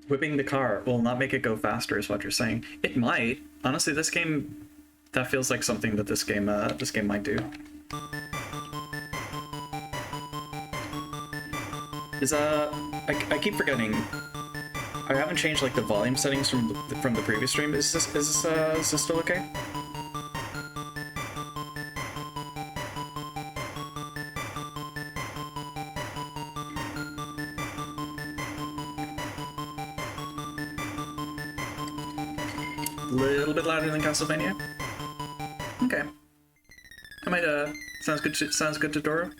Whipping the car will not make it go faster, is what you're saying. It might. Honestly, this game, that feels like something that this game might do. Is I keep forgetting. I haven't changed like the volume settings from the previous stream. Is this still okay? Little bit louder than Castlevania. Okay. I might sounds good to Dora.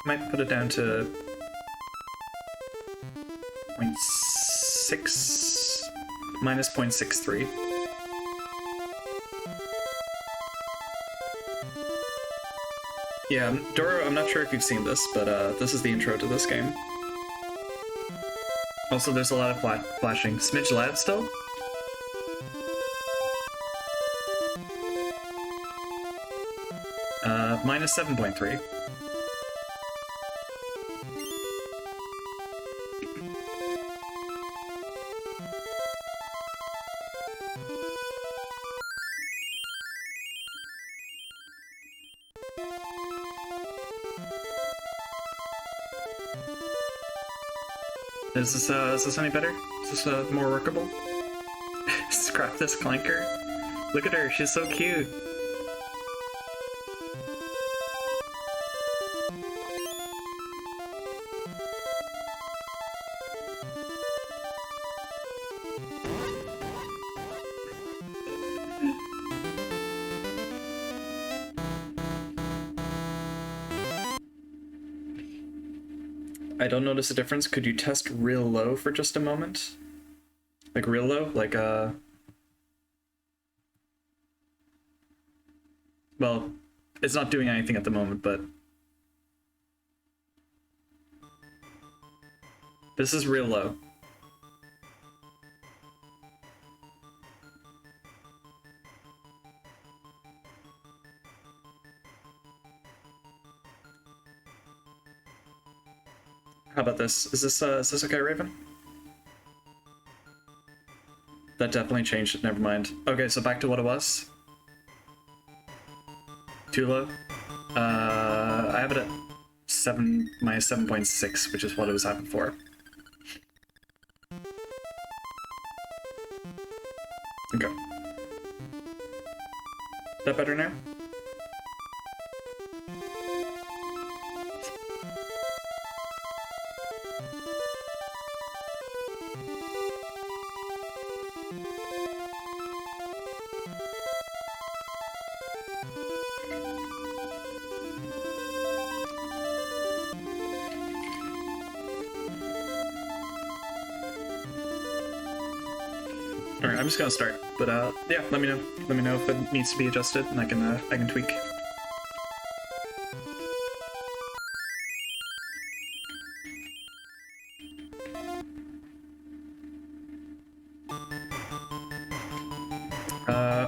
Might put it down to 0.6 minus 0.63. Yeah, Dora, I'm not sure if you've seen this, but this is the intro to this game. Also, there's a lot of flashing. Smidge loud still? Minus 7.3. Is this any better? Is this more workable? Scrap this clanker. Look at her, she's so cute. I don't notice a difference. Could you test real low for just a moment? Like real low? Like, well, it's not doing anything at the moment, but... This is real low. How about this? Is this okay, Raven? That definitely changed it, never mind. Okay, so back to what it was. Too low? I have it at minus 7.6, which is what it was at before. Okay. Is that better now? Alright, I'm just gonna start. But yeah, let me know. Let me know if it needs to be adjusted, and I can tweak.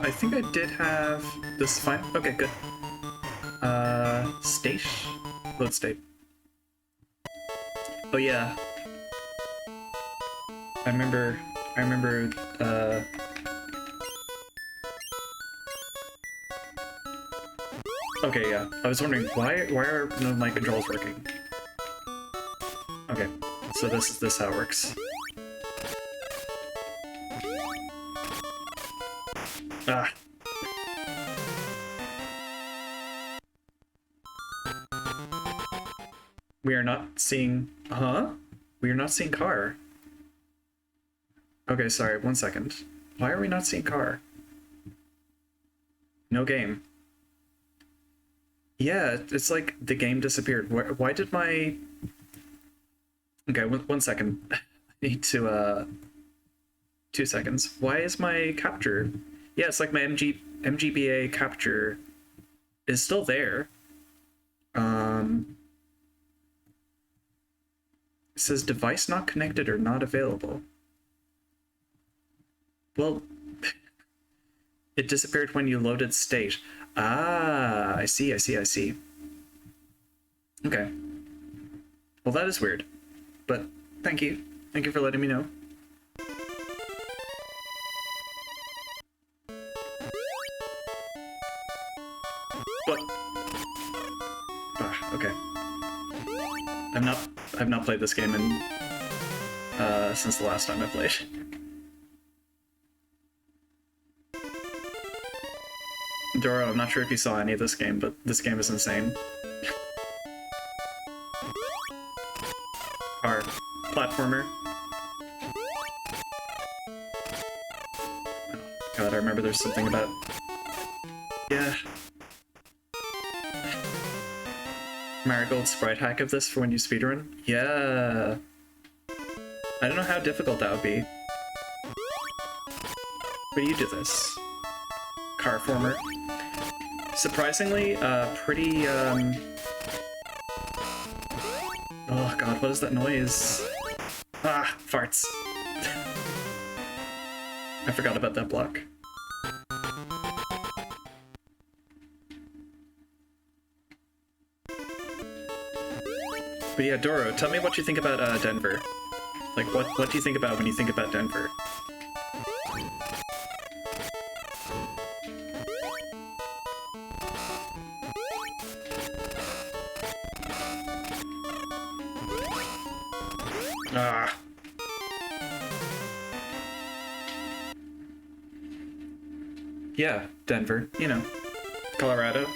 I think I did have this fine. Okay, good. State? Load state. Oh yeah. I remember, okay, yeah. I was wondering, why are none of my controls working? Okay, so this is how it works. Ah. We are not seeing... Huh? We are not seeing car. Okay, sorry, 1 second. Why are we not seeing car? No game. Yeah, it's like the game disappeared. Why did my... Okay, 1 second. I need to, 2 seconds. Why is my capture... Yeah, it's like my MGBA capture is still there. It says device not connected or not available. Well, it disappeared when you loaded state. Ah, I see. Okay. Well, that is weird. But Thank you. Thank you for letting me know. What? Ah, okay. I've not played this game in since the last time I played. Doro, I'm not sure if you saw any of this game, but this game is insane. Our platformer. Oh, God, I remember there's something about... Yeah. Marigold sprite hack of this for when you speedrun? Yeah. I don't know how difficult that would be. But you do this. Car former. Surprisingly, pretty, Oh god, what is that noise? Ah, farts. I forgot about that block. But yeah, Doro, tell me what you think about Denver. Like, what do you think about when you think about Denver? Ah. Yeah, Denver, you know, Colorado.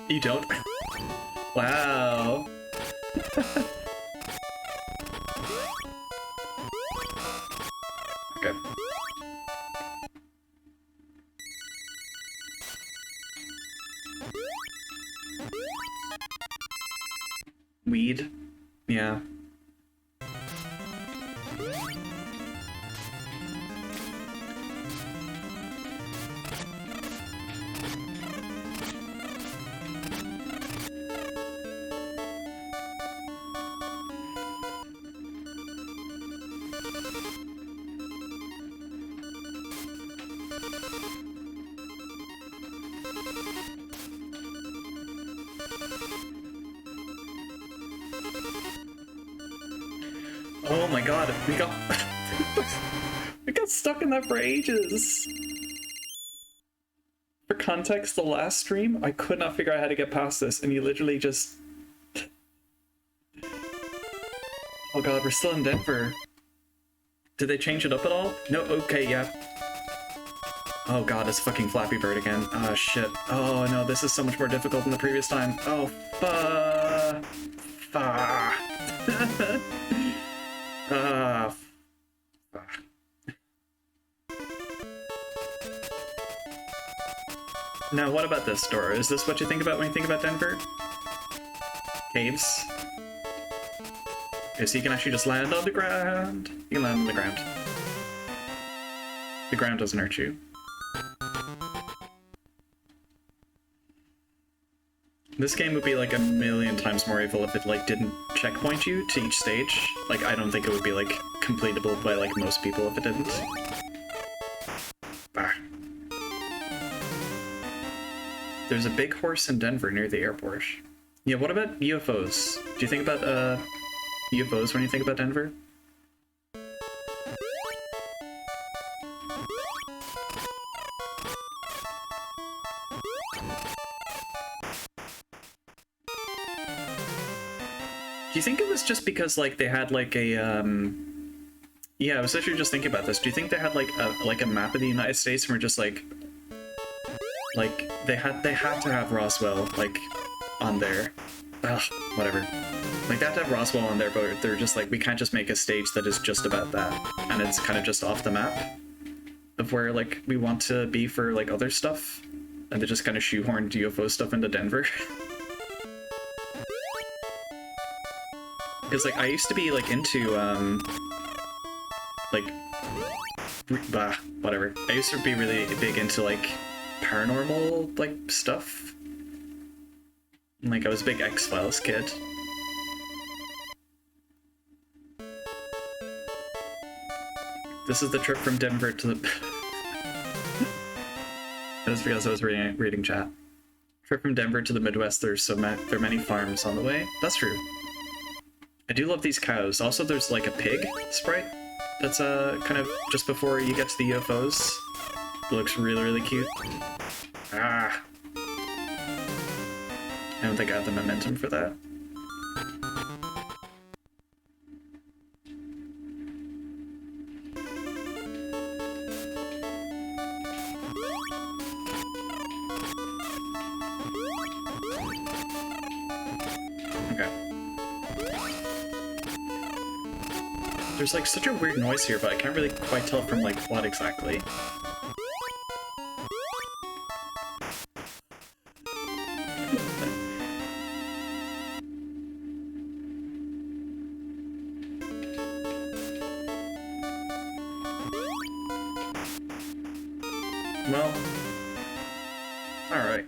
You don't? Wow. Okay. Weed? Yeah. Oh my god, we got we got stuck in that for ages. For context, the last stream, I could not figure out how to get past this, and you literally just... Oh god, we're still in Denver. Did they change it up at all? No, okay, yeah. Oh god, it's fucking Flappy Bird again. Oh shit. Oh no, this is so much more difficult than the previous time. Oh, fuck. Fuck. Now, what about this, Dora? Is this what you think about when you think about Denver? Caves? Okay, so you can actually just land on the ground. You can land on the ground. The ground doesn't hurt you. This game would be like a million times more evil if it like didn't checkpoint you to each stage. Like, I don't think it would be like completable by like most people if it didn't. Ah. There's a big horse in Denver near the airport. Yeah, what about UFOs? Do you think about UFOs when you think about Denver? Do you think it was just because like they had like a yeah, I was actually just thinking about this. Do you think they had like a map of the United States and were just like they had to have Roswell like on there? Ugh, whatever. Like they have to have Roswell on there, but they're just like, we can't just make a stage that is just about that, and it's kind of just off the map of where like we want to be for like other stuff, and they just kind of shoehorned UFO stuff into Denver. Because like I used to be like into like whatever. I used to be really big into like paranormal like stuff. And, like I was a big X-Files kid. This is the trip from Denver to the... That's because I was reading chat. Trip from Denver to the Midwest, there are many farms on the way. That's true. I do love these cows. Also, there's like a pig sprite that's kind of just before you get to the UFOs. It looks really, really cute. Ah! I don't think I have the momentum for that. Okay. There's like such a weird noise here, but I can't really quite tell from like what exactly. Well, alright.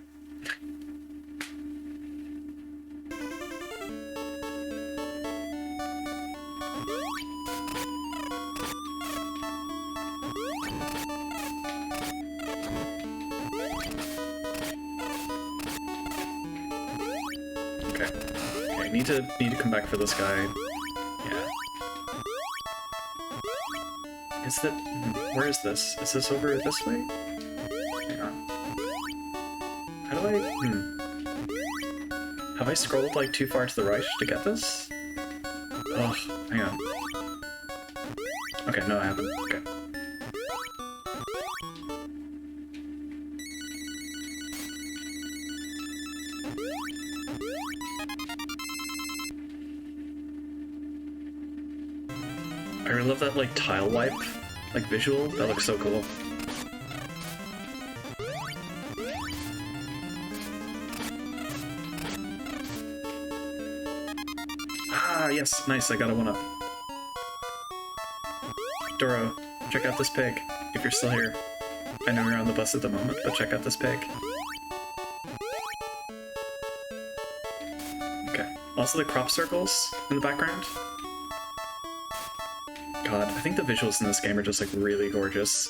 Okay. Okay, need to come back for this guy. Yeah. Is that... where is this? Is this over this way? Hang on. How do I... Have I scrolled, like, too far to the right to get this? Oh, hang on. Okay, no, I haven't. Okay. I really love that, like, tile wipe, like, visual. That looks so cool. Ah, yes, nice, I got a one-up. Doro, check out this pig, if you're still here. I know you're on the bus at the moment, but check out this pig. Okay. Also the crop circles in the background. God, I think the visuals in this game are just like really gorgeous.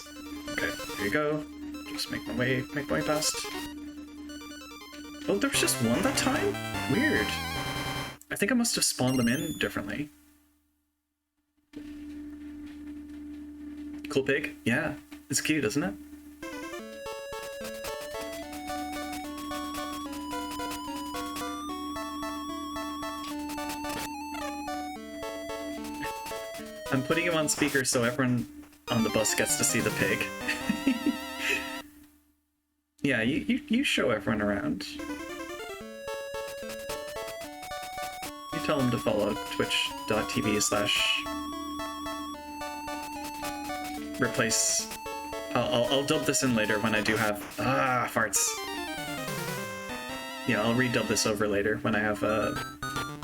Okay, here you go. Just make my way past. Oh, there was just one that time? Weird. I think I must have spawned them in differently. Cool pig? Yeah, it's cute, isn't it? I'm putting him on speaker so everyone on the bus gets to see the pig. Yeah, you show everyone around. You tell them to follow twitch.tv/replace. I'll dub this in later when I do have farts. Yeah, I'll redub this over later when I have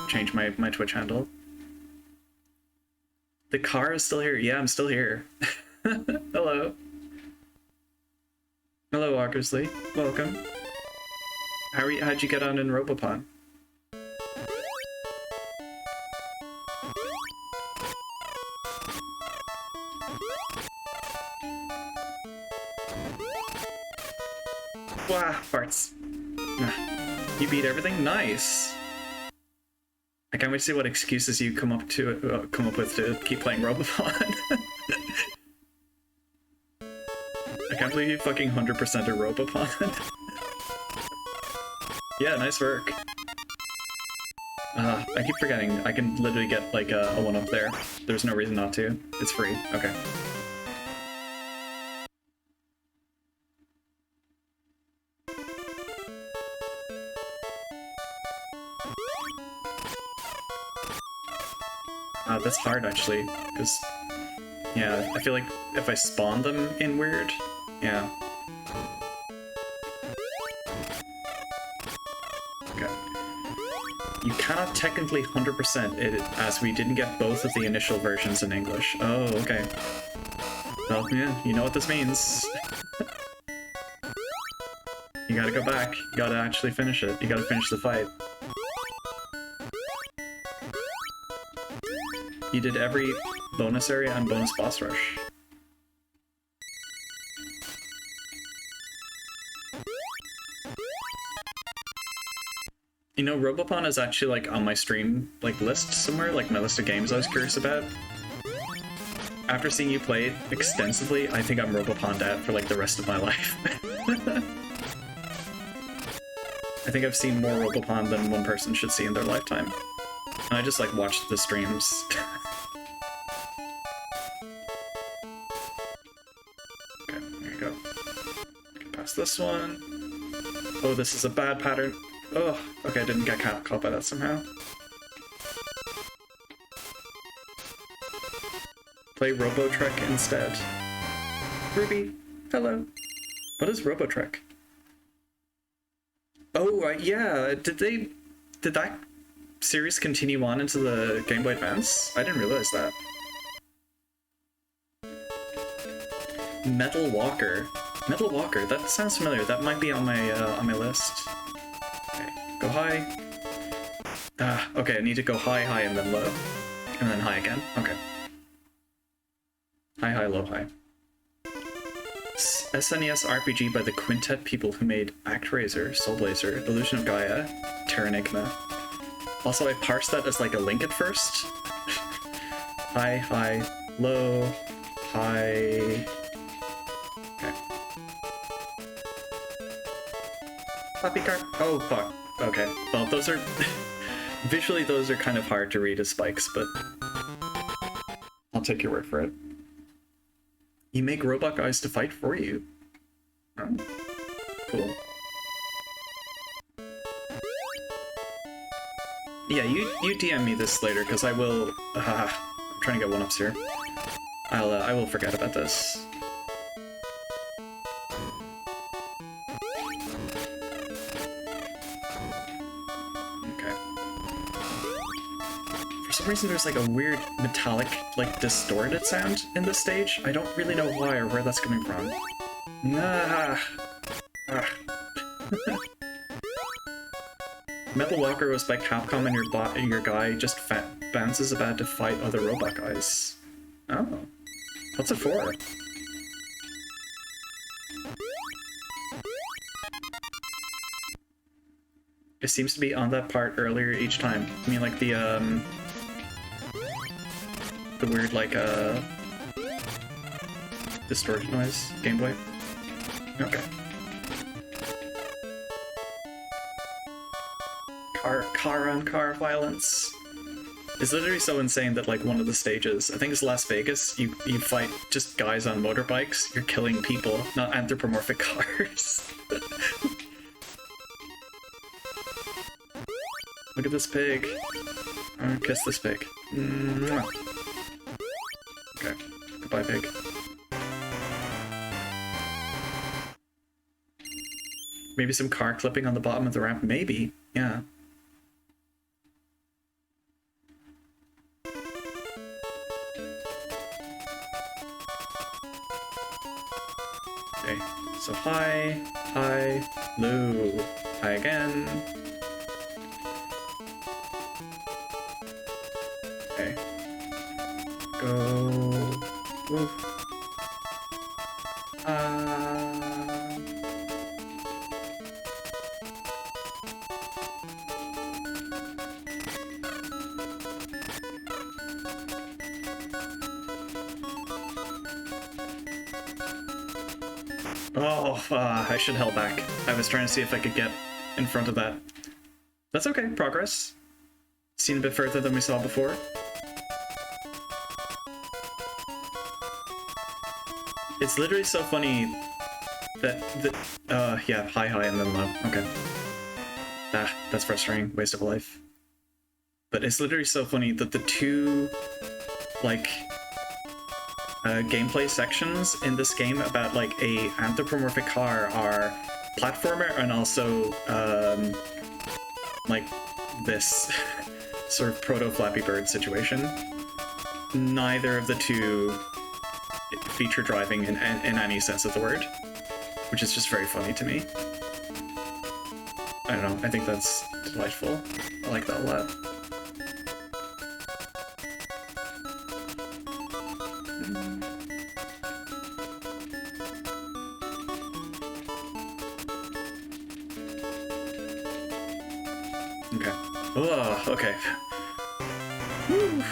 change my Twitch handle. The car is still here. Yeah, I'm still here. Hello. Hello, Walkersley. Welcome. How'd you get on in Robopon? Wah, farts. You beat everything? Nice. I can't wait to see what excuses you come up with to keep playing Robopon. I can't believe you fucking 100%ed Robopon. Yeah, nice work. I keep forgetting. I can literally get like a one-up there. There's no reason not to. It's free. Okay. That's hard actually, because yeah, I feel like if I spawn them in weird, yeah. Okay. You cannot technically 100% it as we didn't get both of the initial versions in English. Oh, okay. Well, yeah, you know what this means. You gotta go back. You gotta actually finish it. You gotta finish the fight. You did every bonus area and bonus boss rush. You know, Robopon is actually like on my stream like list somewhere, like my list of games I was curious about. After seeing you play it extensively, I think I'm Robopon dad for like the rest of my life. I think I've seen more Robopon than one person should see in their lifetime. And I just like watched the streams. Okay, there you go. Get past this one. Oh, this is a bad pattern. Oh, okay, I didn't get caught by that somehow. Play Robotrek instead. Ruby, hello. What is Robotrek? Oh, yeah, did that series continue on into the Game Boy Advance? I didn't realize that. Metal Walker. Metal Walker, that sounds familiar. That might be on my list. Okay, go high. Okay, I need to go high, high, and then low. And then high again. Okay. High, high, low, high. SNES RPG by the quintet people who made ActRaiser, Soul Blazer, Illusion of Gaia, Terranigma. Also, I parsed that as like a link at first. High, high, low, high. Okay. Floppy card. Oh, fuck. Okay. Well, those are... Visually, those are kind of hard to read as spikes, but... I'll take your word for it. You make robot guys to fight for you. Oh, cool. Yeah, you DM me this later, because I will... I'm trying to get one-ups here. I will forget about this. Okay. For some reason there's like a weird metallic, like distorted sound in this stage. I don't really know why or where that's coming from. Metal Walker was by Capcom and your guy just bounces about to fight other robot guys. Oh. What's it for? It seems to be on that part earlier each time. I mean, like the weird, like, distortion noise, Game Boy. Okay. Car on car violence. It's literally so insane that like one of the stages, I think it's Las Vegas, you fight just guys on motorbikes, you're killing people, not anthropomorphic cars. Look at this pig. I'm gonna kiss this pig. Mwah. Okay, goodbye pig. Maybe some car clipping on the bottom of the ramp, maybe, yeah. Okay, so high, high, low, high again. Okay. Go. Woo. I should held back. I was trying to see if I could get in front of that. That's okay, progress. Seen a bit further than we saw before. It's literally so funny that yeah, high, high, and then low. Okay. That's frustrating. Waste of a life. But it's literally so funny that the two, like, gameplay sections in this game about like a anthropomorphic car are platformer and also like this sort of proto Flappy Bird situation. Neither of the two feature driving in any sense of the word, which is just very funny to me. I don't know, I think that's delightful. I like that a lot. Okay. Oh, okay. Whew.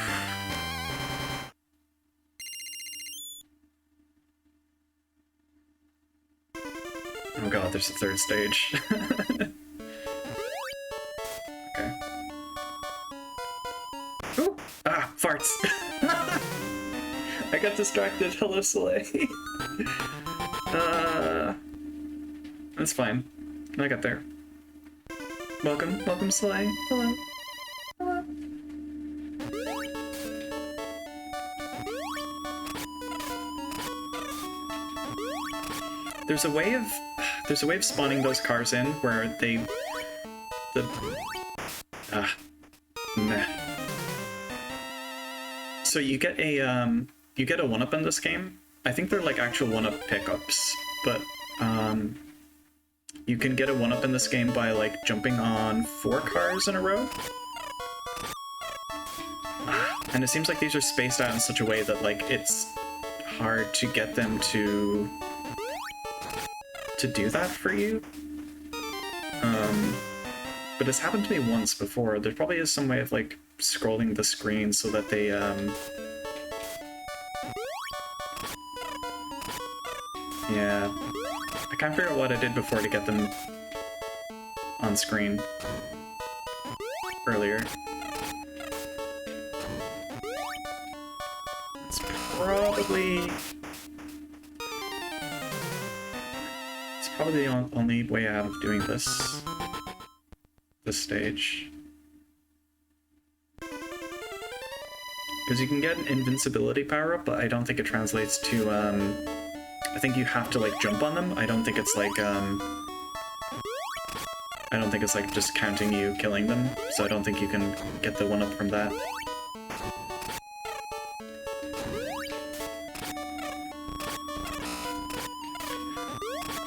Oh god, there's a third stage. Okay. Ooh! Ah, farts! I got distracted. Hello, Soleil. That's fine. I got there. Welcome, welcome, Soleil. Hello. Hello. There's a way of spawning those cars in where meh. So you get a 1-up in this game. I think they're like actual 1-up pickups, but you can get a 1-up in this game by like jumping on 4 cars in a row. And it seems like these are spaced out in such a way that like it's hard to get them to do that for you. But it's happened to me once before. There probably is some way of like scrolling the screen so that they yeah. I can't figure out what I did before to get them on screen earlier. It's probably the only way out of doing this stage. Because you can get an invincibility power-up, but I don't think it translates to, I think you have to, like, jump on them. I don't think it's like, just counting you killing them, so I don't think you can get the 1-up from that.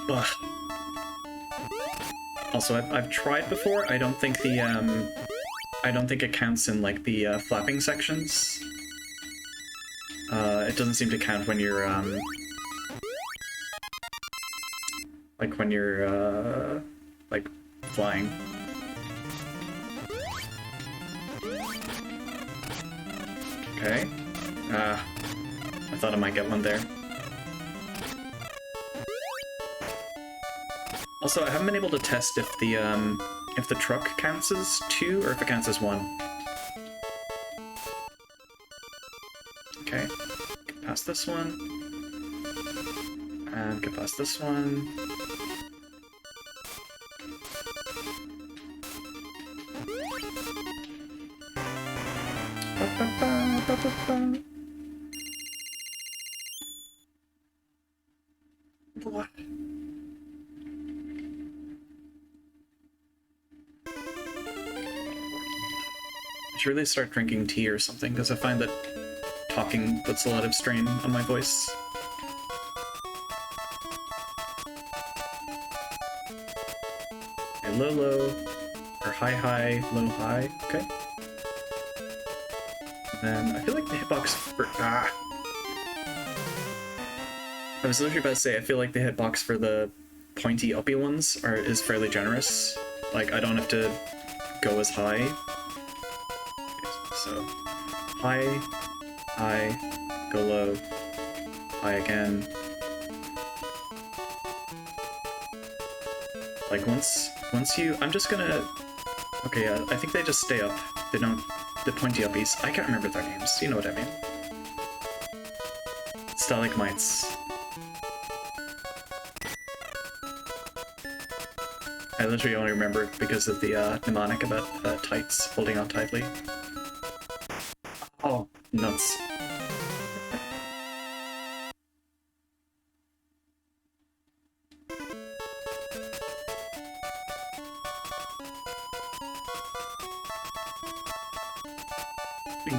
Ugh. Also, I've tried before. I don't think it counts in like the flapping sections. It doesn't seem to count when you're like flying. Okay. I thought I might get one there. Also, I haven't been able to test if the truck counts as 2 or if it counts as 1. Okay, get past this one. And get past this one. What? I should really start drinking tea or something, because I find that talking puts a lot of strain on my voice. Okay, low, low, or high, high, low, high, okay. And then I feel like the hitbox for... I was literally about to say, I feel like the hitbox for the pointy uppy ones is fairly generous. Like, I don't have to go as high. So, high, high, go low, high again. Like once you, I'm just gonna, okay, yeah, I think they just stay up. They don't, the pointy uppies, I can't remember their names, you know what I mean. Stalagmites. I literally only remember it because of the mnemonic about tights, holding on tightly. Oh, nuts.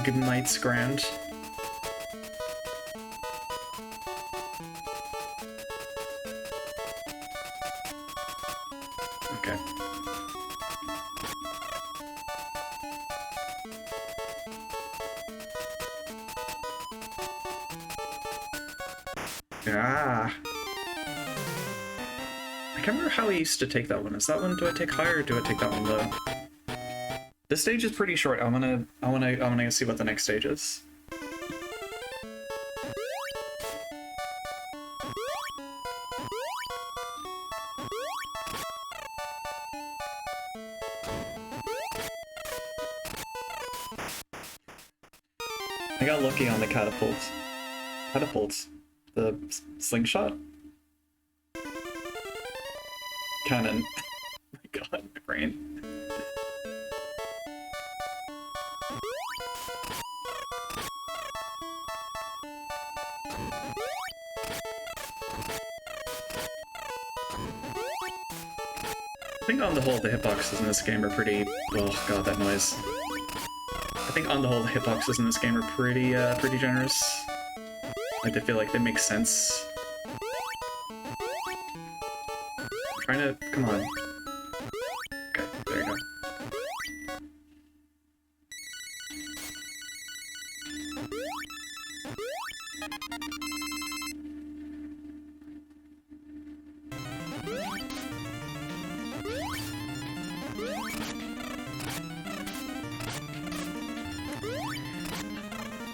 Good night's grand. Okay. Ah. I can't remember how I used to take that one. Is that one, do I take high or do I take that one low? This stage is pretty short. I wanna see what the next stage is. I got lucky on the catapults. Catapults? The slingshot? Cannon. Oh my god, my brain. I think on the whole the hitboxes in this game are pretty... Oh god, that noise. I think on the whole the hitboxes in this game are pretty generous. Like, I feel like they make sense. I'm trying to... Come on. Okay, there you go.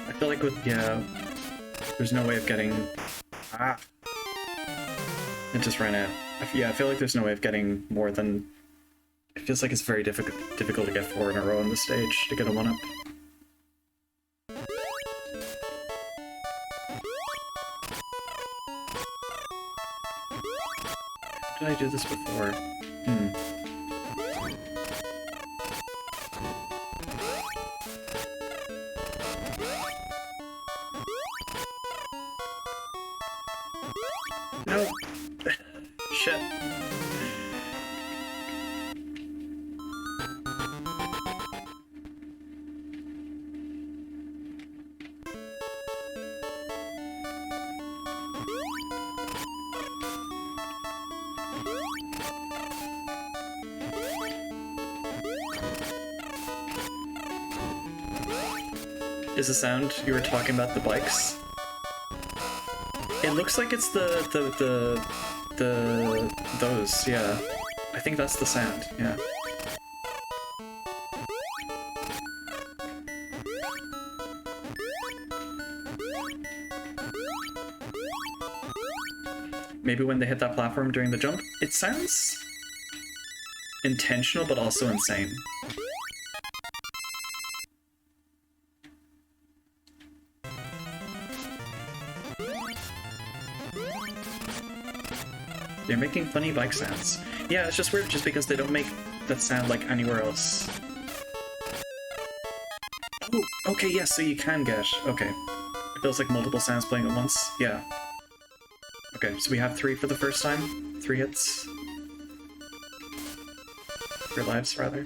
I feel like with... Yeah... There's no way of getting... Ah! It just ran out. Yeah, I feel like there's no way of getting more than... It feels like it's very difficult to get 4 in a row on the stage to get a 1-up. Did I do this before? No! Shit. Is the sound you were talking about the bikes? It looks like it's those, yeah. I think that's the sound, yeah. Maybe when they hit that platform during the jump, it sounds intentional but also insane. They're making funny bike sounds. Yeah, it's just weird just because they don't make that sound like anywhere else. Oh, okay, yes, yeah, so you can get... Okay. It feels like multiple sounds playing at once. Yeah. Okay, so we have 3 for the first time. 3 hits. 3 lives, rather.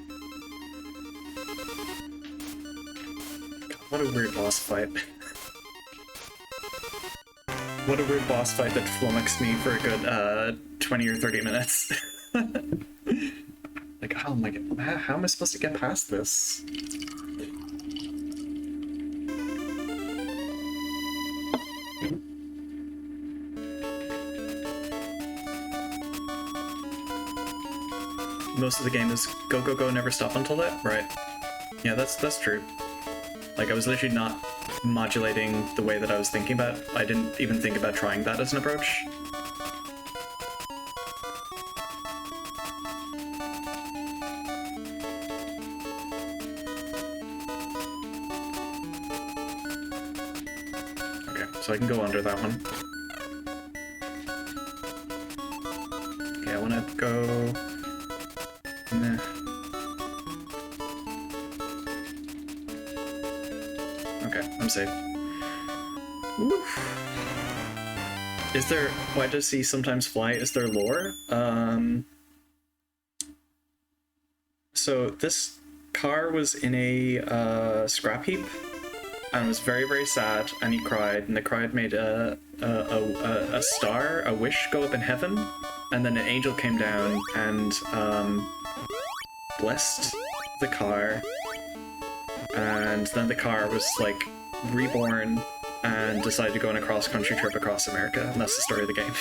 God, what a weird boss fight. What a weird boss fight that flummoxed me for a good 20 or 30 minutes. Like, oh my god, how am I supposed to get past this? Most of the game is go, go, go, never stop until that? Right. Yeah, that's true. Like, I was literally not modulating the way that I was thinking about. I didn't even think about trying that as an approach. Okay, so I can go under that one. Okay, I want to go... Nah. Okay, I'm safe. Oof. Is there... Why does he sometimes fly? Is there lore? So this car was in a scrap heap and was very, very sad, and he cried, and the cried made a star, a wish go up in heaven, and then an angel came down and blessed the car, and then the car was like reborn and decided to go on a cross-country trip across America, and that's the story of the game.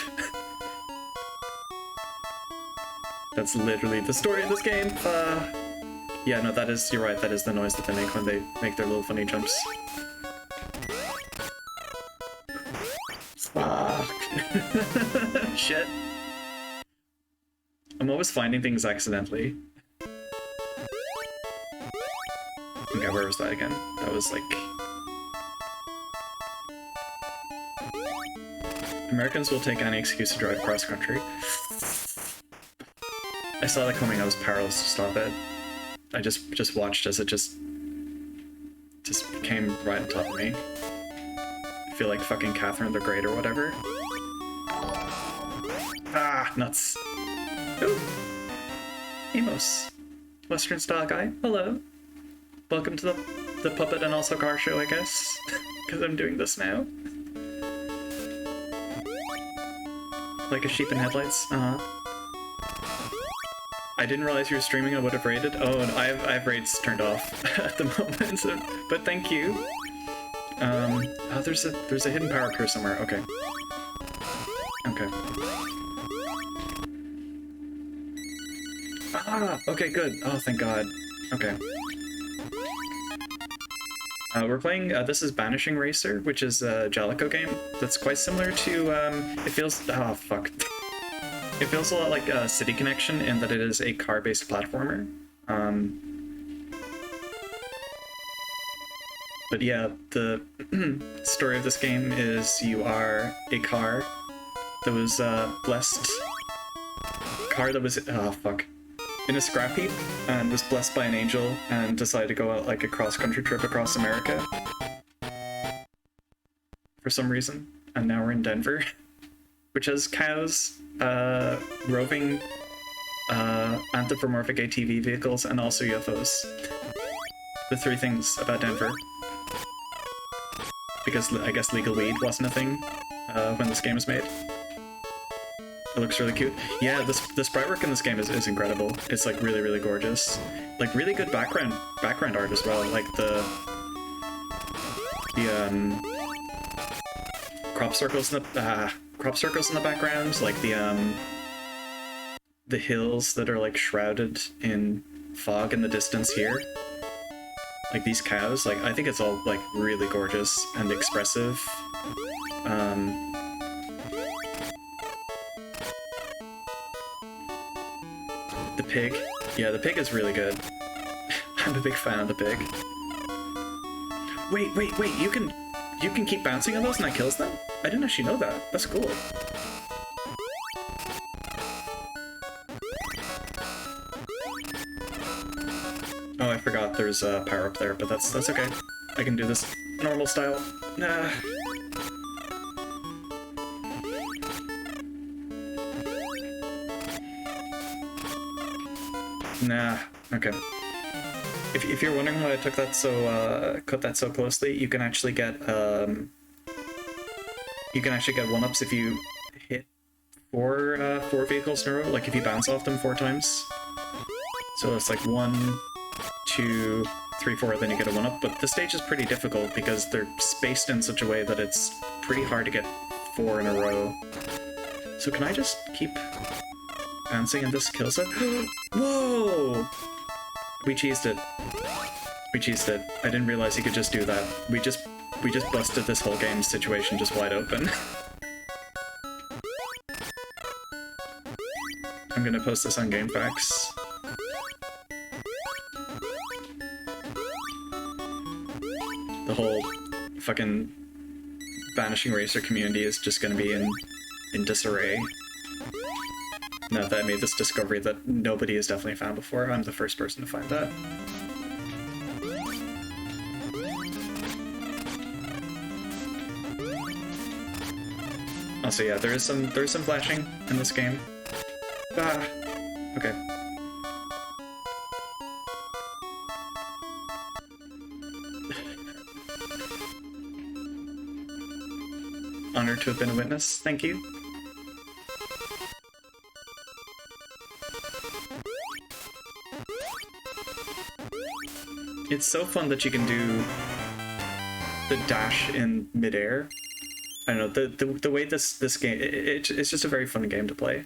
That's literally the story of this game. Yeah, no, that is, you're right, that is the noise that they make when they make their little funny jumps. Fuck. Shit. I'm always finding things accidentally. Okay, where was that again? That was like... Americans will take any excuse to drive cross country. I saw that coming, I was powerless to stop it. I just watched as it just came right on top of me. I feel like fucking Catherine the Great or whatever. Ah, nuts. Ooh. Emos. Western style guy. Hello. Welcome to the puppet and also car show, I guess. Because I'm doing this now. Like a sheep in headlights. I didn't realize you were streaming. I would have rated. Oh, and I have rates turned off at the moment. So, but thank you. Oh, there's a hidden power curse somewhere. Okay. Okay. Ah, okay, good. Oh, thank God. Okay. We're playing, this is Banishing Racer, which is a Jalico game that's quite similar to, it feels, oh, fuck. It feels a lot like City Connection in that it is a car-based platformer. But yeah, the story of this game is you are a car that was blessed... Car that was... oh, fuck. In a scrap heap, and was blessed by an angel, and decided to go out like a cross-country trip across America. For some reason. And now we're in Denver. Which has cows, roving, anthropomorphic ATV vehicles, and also UFOs. The three things about Denver. Because I guess legal weed wasn't a thing when this game was made. It looks really cute. Yeah, the sprite work in this game is incredible. It's like really, really gorgeous. Like really good background art as well. Like the crop circles in the background, like the hills that are like shrouded in fog in the distance here. Like these cows, like I think it's all like really gorgeous and expressive. The pig. Yeah, the pig is really good. I'm a big fan of the pig. Wait, you can keep bouncing on those and that kills them? I didn't actually know that. That's cool. Oh, I forgot there's a power up there, but that's okay. I can do this normal style. Nah. Nah, okay. If you're wondering why I took that cut that so closely, you can actually get 1-ups if you hit four vehicles in a row, like if you bounce off them 4 times. So it's like 1, 2, 3, 4, then you get a 1-up, but the stage is pretty difficult because they're spaced in such a way that it's pretty hard to get 4 in a row. So can I just keep bouncing and this kills it? Whoa! We cheesed it. We cheesed it. I didn't realize you could just do that. We just busted this whole game situation just wide open. I'm gonna post this on GameFAQs. The whole fucking Banishing Racer community is just gonna be in disarray. Now that I made this discovery that nobody has definitely found before, I'm the first person to find that. Also, yeah, there's some flashing in this game. Ah, okay. Honored to have been a witness. Thank you. It's so fun that you can do the dash in midair. I don't know, the way this game, it's just a very fun game to play.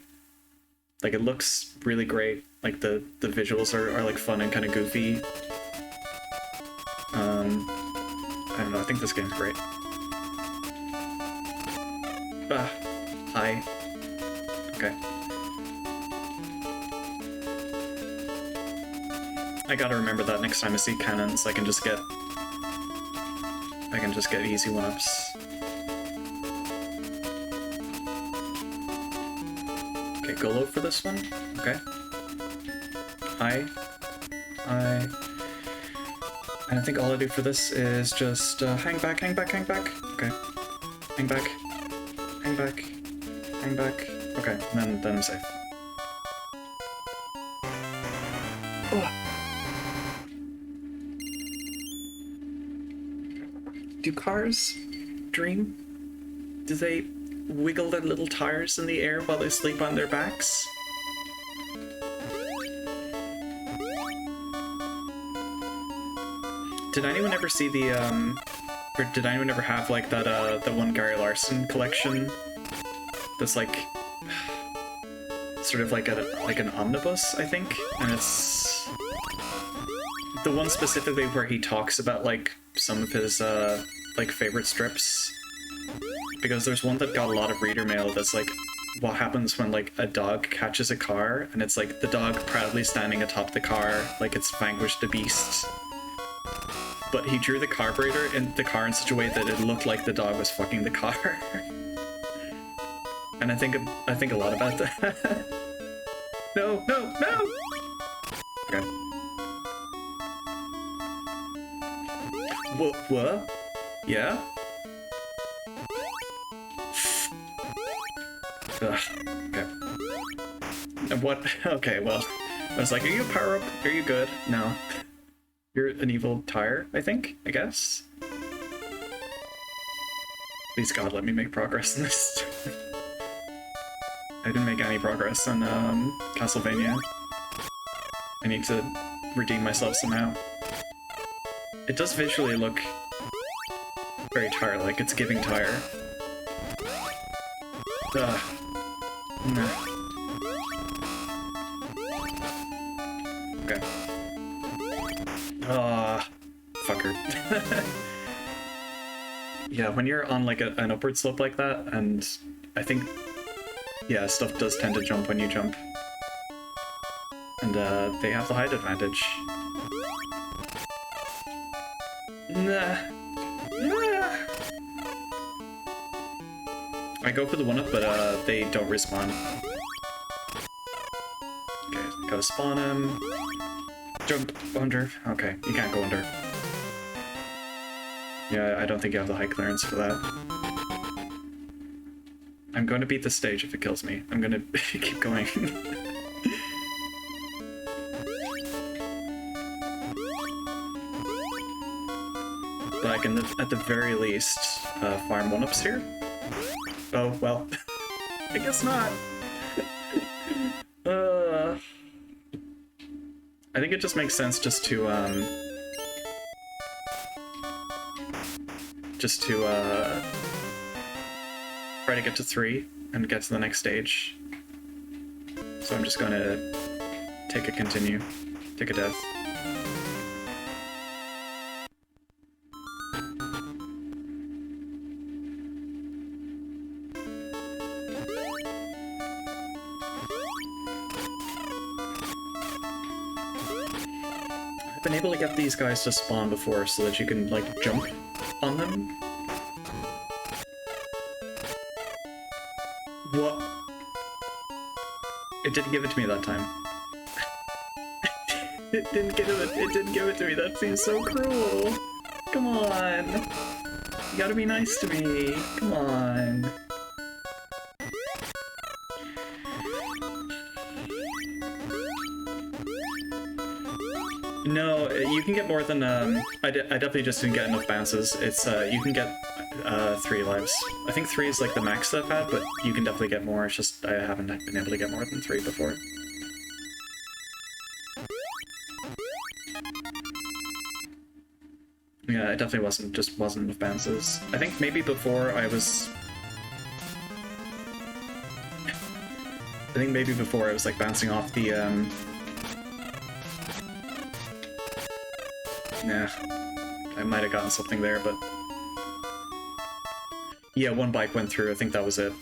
Like, it looks really great. Like, the visuals are like fun and kind of goofy. I don't know, I think this game's great. Hi. Okay. I gotta remember that next time I see cannons, I can just get easy one-ups. Okay, go low for this one. Okay. Hi. Hi. And I think all I do for this is just hang back, hang back, hang back. Okay. Hang back. Hang back. Hang back. Okay, then I'm safe. Oh. Do cars dream? Do they wiggle their little tires in the air while they sleep on their backs? Did anyone ever see the, or did anyone ever have, like, that, the one Gary Larson collection? That's, like, sort of like an omnibus, I think? And it's the one specifically where he talks about, like, some of his, like, favorite strips. Because there's one that got a lot of reader mail that's, like, what happens when, like, a dog catches a car, and it's, like, the dog proudly standing atop the car, like it's vanquished a beast. But he drew the carburetor in the car in such a way that it looked like the dog was fucking the car. And I think a lot about that. No, no, no! Okay. What? Yeah? Ugh. Okay. And what? Okay, well, I was like, are you a power-up? Are you good? No. You're an evil tire, I think? I guess? Please God, let me make progress in this. I didn't make any progress on Castlevania. I need to redeem myself somehow. It does visually look very tire-like. It's giving tire. Ugh. Nah. Okay. Fucker. Yeah, when you're on like an upward slope like that, and I think, yeah, stuff does tend to jump when you jump. And they have the height advantage. Nah. Nah. I go for the one-up, but they don't respawn. Okay, gotta spawn him. Jump under. Okay, you can't go under. Yeah, I don't think you have the high clearance for that. I'm going to beat the stage if it kills me. I'm going to keep going. But I can, at the very least, farm one-ups here. Oh, well. I guess not. I think it just makes sense just to try to get to 3 and get to the next stage. So I'm just gonna take a continue, take a death. I've been able to get these guys to spawn before so that you can, like, jump on them. What? It didn't give it to me that time. It didn't give it to me. That seems so cruel. Come on. You gotta be nice to me. Come on. No, you can get more than, I definitely just didn't get enough bounces. It's, you can get, 3 lives. I think 3 is, like, the max that I've had, but you can definitely get more. It's just, I haven't been able to get more than 3 before. Yeah, it definitely wasn't enough bounces. I think maybe before I was... I think maybe before I was like bouncing off the nah. I might have gotten something there, but yeah, one bike went through, I think that was it.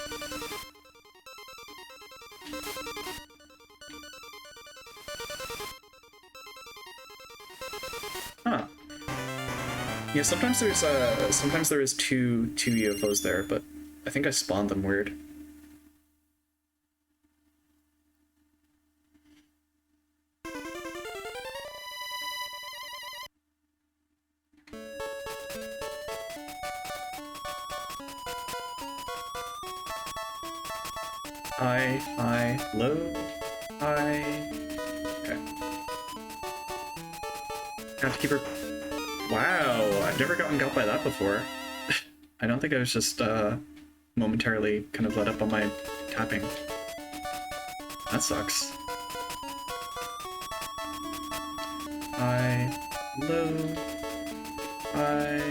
Huh. Yeah, sometimes there is two UFOs there, but I think I spawned them weird. High, low, high. Okay. Have to keep her. Wow, I've never gotten got by that before. I don't think I was just momentarily kind of let up on my tapping. That sucks. High, low, high.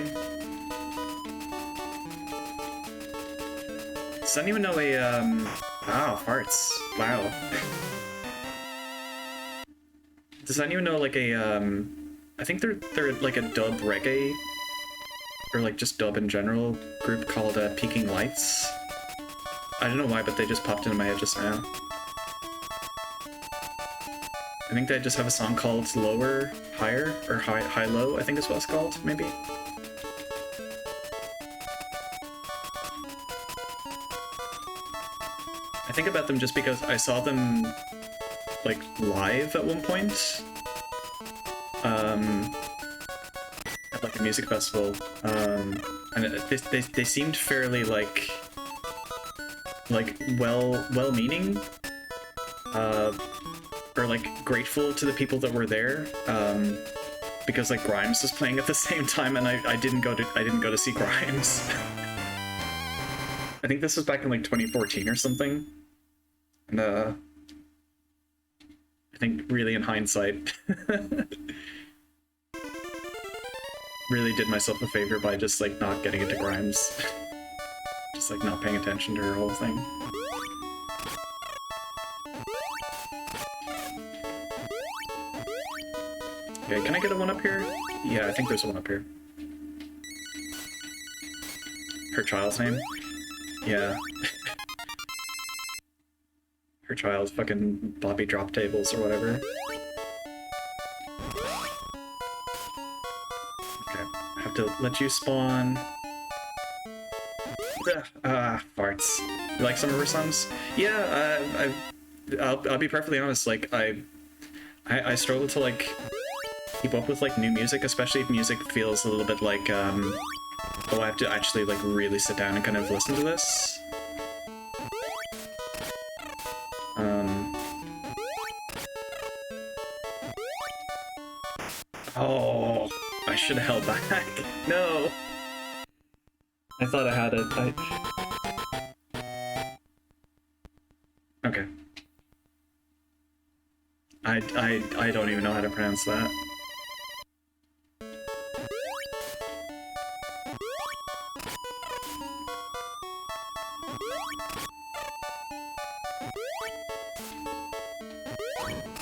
Does anyone know a oh, farts. Wow. Does anyone know like a I think they're like a dub reggae or like just dub in general group called Peaking Lights? I don't know why, but they just popped into my head just now. I think they just have a song called Lower, Higher, or High Low, I think is what it's called, maybe. I think about them just because I saw them like live at one point. At like a music festival. And they seemed fairly like well-meaning. Or like grateful to the people that were there. Because like Grimes was playing at the same time and I didn't go to see Grimes. I think this was back in like 2014 or something. And I think really in hindsight, really did myself a favor by just like not getting into Grimes. Just like not paying attention to her whole thing. Okay, can I get a one up here? Yeah, I think there's a one up here. Her child's name? Yeah. Her child's fucking Bobby Drop Tables or whatever. Okay, I have to let you spawn. Farts. You like some of her songs? Yeah, I'll be perfectly honest, like, I struggle to, like, keep up with, like, new music, especially if music feels a little bit like, oh, I have to actually, like, really sit down and kind of listen to this. Oh, I should have held back. No! I thought I had it. Okay. I don't even know how to pronounce that.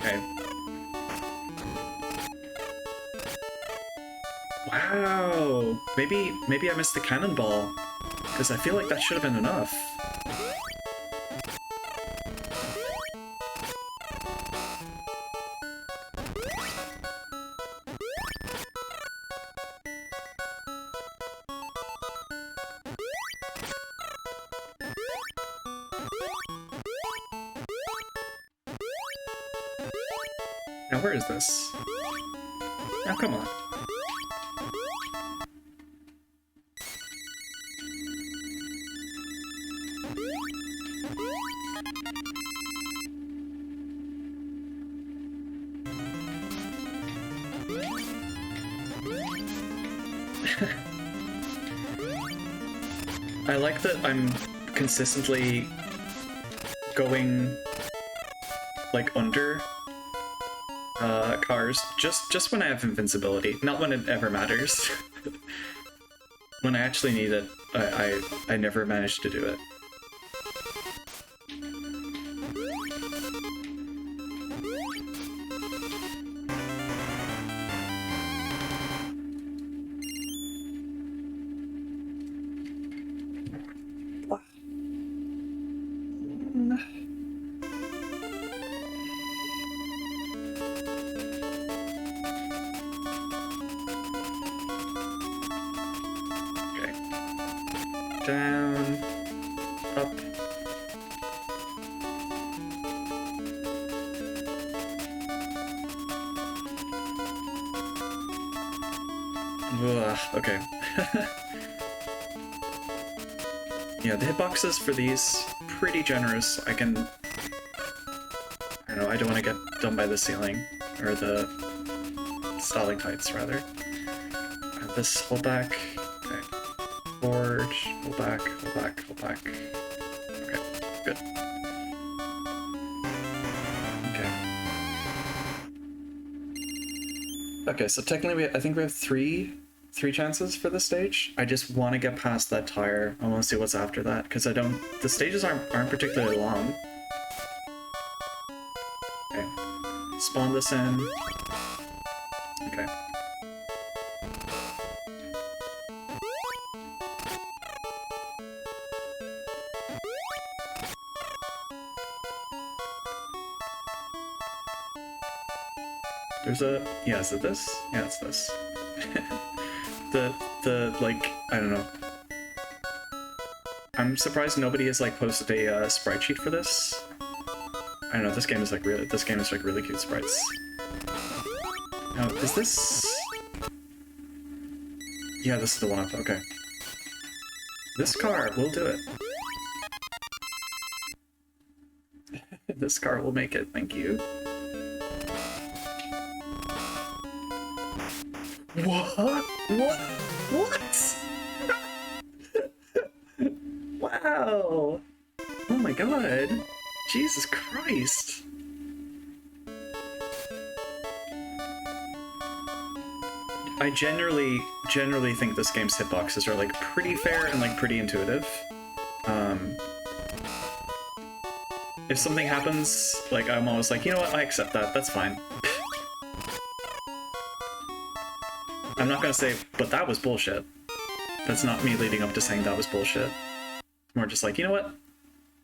Okay. Wow! Maybe I missed the cannonball, because I feel like that should have been enough. Now where is this? Now come on. I like that I'm consistently going like under cars just when I have invincibility, not when it ever matters. When I actually need it, I never manage to do it. down, up. Ugh, okay. Yeah, the hitboxes for these, pretty generous. I don't know, I don't want to get done by the ceiling, or the stalactites, rather. This, hold back. Okay. Forward, hold back, hold back, hold back. Okay, good. Okay. Okay, so technically I think we have three chances for this stage. I just want to get past that tire. I want to see what's after that, because the stages aren't particularly long. Okay. Spawn this in. Okay. There's a... yeah, is it this? Yeah, it's this. like, I don't know. I'm surprised nobody has, like, posted a sprite sheet for this. I don't know, this game is, like, really cute sprites. Now, is this... yeah, this is the one up, okay. This car will do it. This car will make it, thank you. What? What? What? Wow! Oh my god! Jesus Christ! I generally think this game's hitboxes are like pretty fair and like pretty intuitive. If something happens, like I'm always like, you know what, I accept that, that's fine. I'm not gonna say, but that was bullshit. That's not me leading up to saying that was bullshit. It's more just like, you know what?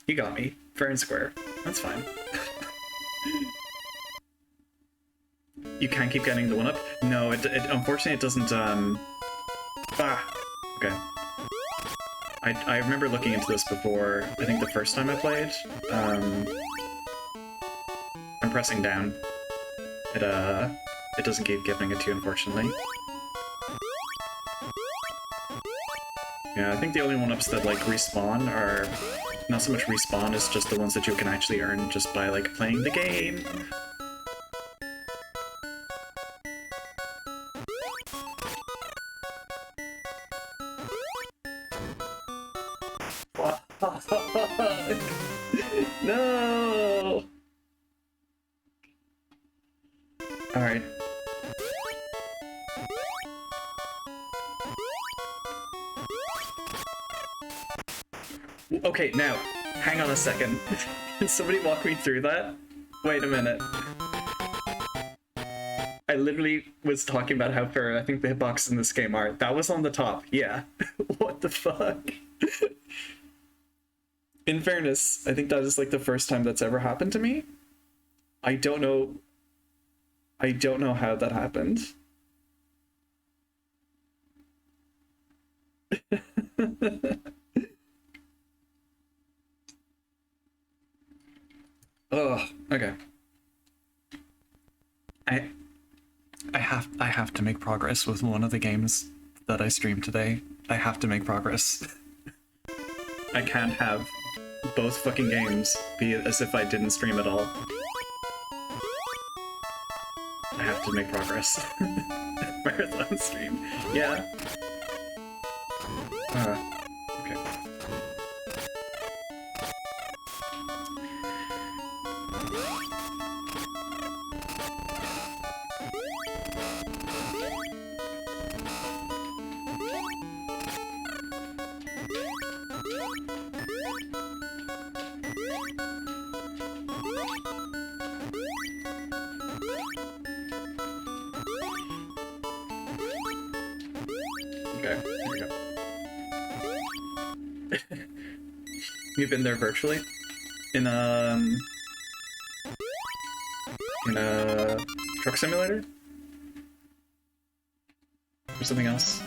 You got me. Fair and square. That's fine. You can't keep getting the one-up? No, unfortunately it doesn't, okay. I remember looking into this before, I think the first time I played. I'm pressing down. It doesn't keep giving it to you, unfortunately. Yeah, I think the only one-ups that, like, respawn are not so much respawn as just the ones that you can actually earn just by, like, playing the game. No! Alright. Okay, now, hang on a second. Can somebody walk me through that? Wait a minute. I literally was talking about how fair I think the hitboxes in this game are. That was on the top, yeah. What the fuck? In fairness, I think that is like the first time that's ever happened to me. I don't know how that happened. Oh, okay. I have to make progress with one of the games that I streamed today. I have to make progress. I can't have both fucking games be as if I didn't stream at all. I have to make progress. Marathon stream. Yeah. Okay. Okay, here we go. You've been there virtually? In a truck simulator? Or something else?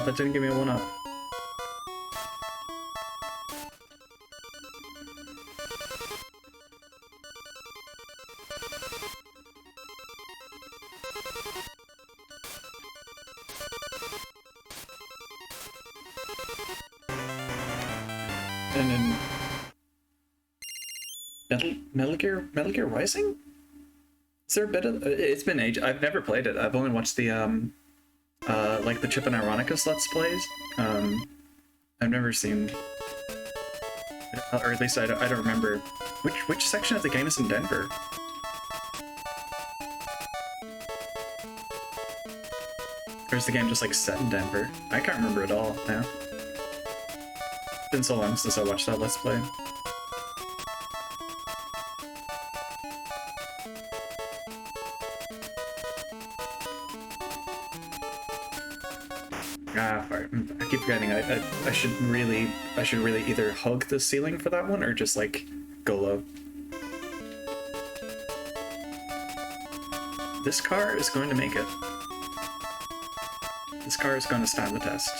Oh, that didn't give me a 1-up. And then Metal Gear Rising? Is there a bit of it's been age? I've never played it. I've only watched the like the Chip and Ironicus Let's Plays. I've never seen, or at least I don't remember which section of the game is in Denver. Or is the game just like set in Denver? I can't remember at all now. It's been so long since I watched that Let's Play. Ah, fuck. I keep forgetting. I should really either hug the ceiling for that one or just like go low. This car is going to make it. This car is going to stand the test.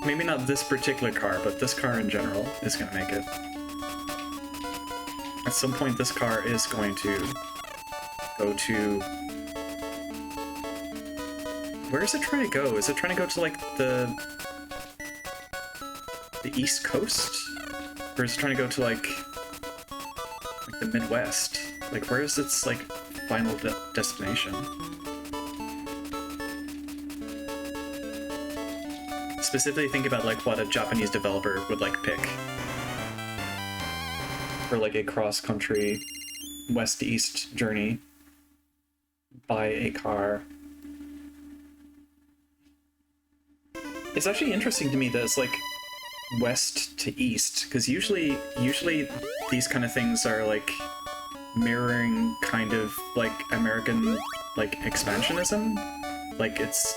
Maybe not this particular car, but this car in general is going to make it. At some point, this car is going to go to... Where is it trying to go? Is it trying to go to, like, the East Coast? Or is it trying to go to, like the Midwest? Like, where is its, like, final destination? Specifically think about, like, what a Japanese developer would, like, pick. For, like, a cross-country west-east journey. Buy a car. It's actually interesting to me that it's, like, west to east, because usually these kind of things are, like, mirroring kind of, like, American, like, expansionism. Like, it's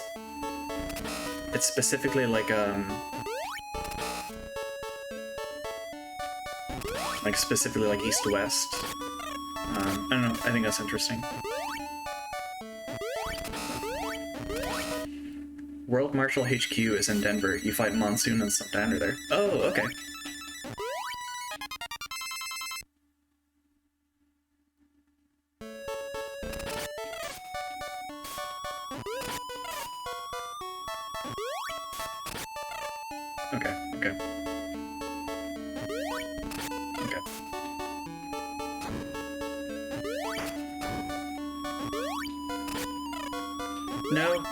specifically, like specifically, like, east to west. I don't know, I think that's interesting. World Marshal HQ is in Denver. You fight Monsoon and some Danner there. Oh, okay. Okay, okay. Okay. No.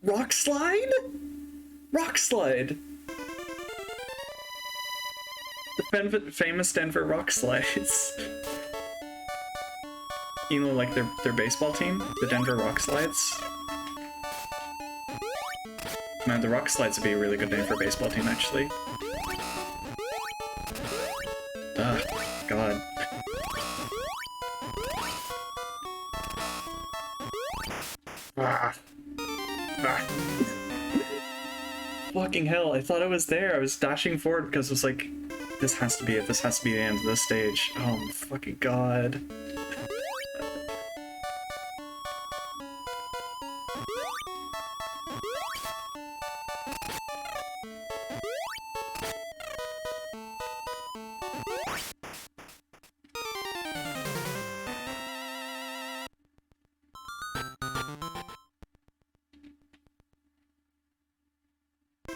Rock slide? Rock slide. The famous Denver rock slides. You know, like their baseball team, the Denver Rock Slides. Man, the Rock Slides would be a really good name for a baseball team, actually. Ugh, God. Ah. Ah. Fucking hell, I thought I was there. I was dashing forward because it was like, this has to be it. This has to be the end of this stage. Oh my fucking God.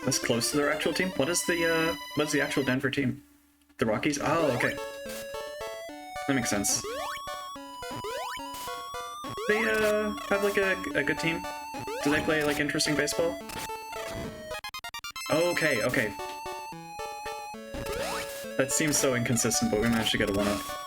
That's close to their actual team? What's the actual Denver team? The Rockies? Oh, okay. That makes sense. They, have, like, a good team? Do they play, like, interesting baseball? Okay, okay. That seems so inconsistent, but we managed to get a 1-up.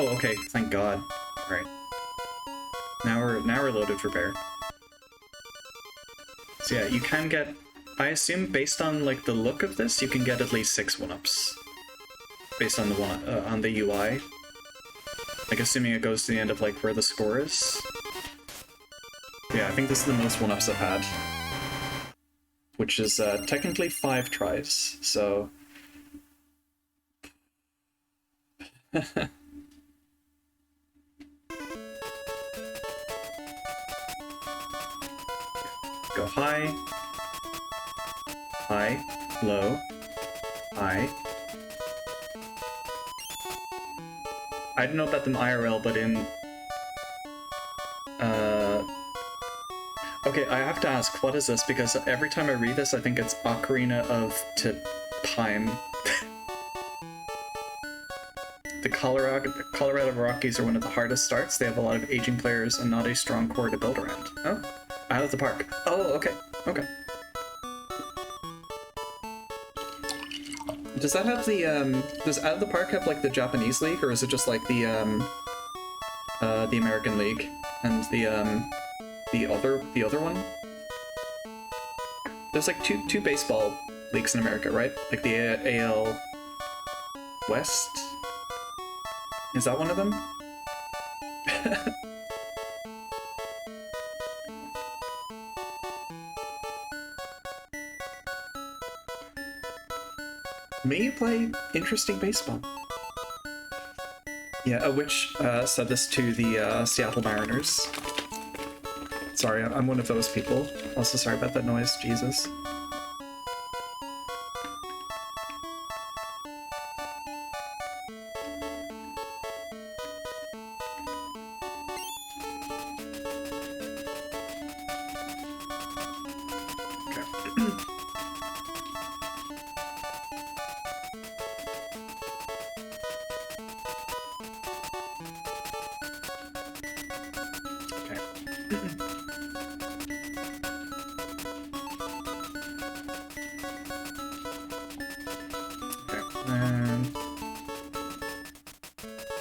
Oh, okay, thank God. Alright. Now we're loaded for bear. So yeah, you can get, I assume based on like the look of this, you can get at least 6 1-ups. Based on the on the UI. Like assuming it goes to the end of like where the score is. Yeah, I think this is the most 1-ups I've had. Which is technically 5 tries, so... Go high, high, low, high. I don't know about them IRL, but in... Okay, I have to ask, what is this? Because every time I read this, I think it's Ocarina of Time. The Colorado Rockies are one of the hardest starts. They have a lot of aging players and not a strong core to build around. Oh, out of the park. Oh, okay, okay. Does that have the, does Out of the Park have, like, the Japanese league, or is it just, like, the American league? And the other one? There's, like, two baseball leagues in America, right? Like, the AL West? Is that one of them? May you play interesting baseball? Yeah, a witch said this to the Seattle Mariners. Sorry, I'm one of those people. Also sorry about that noise, Jesus.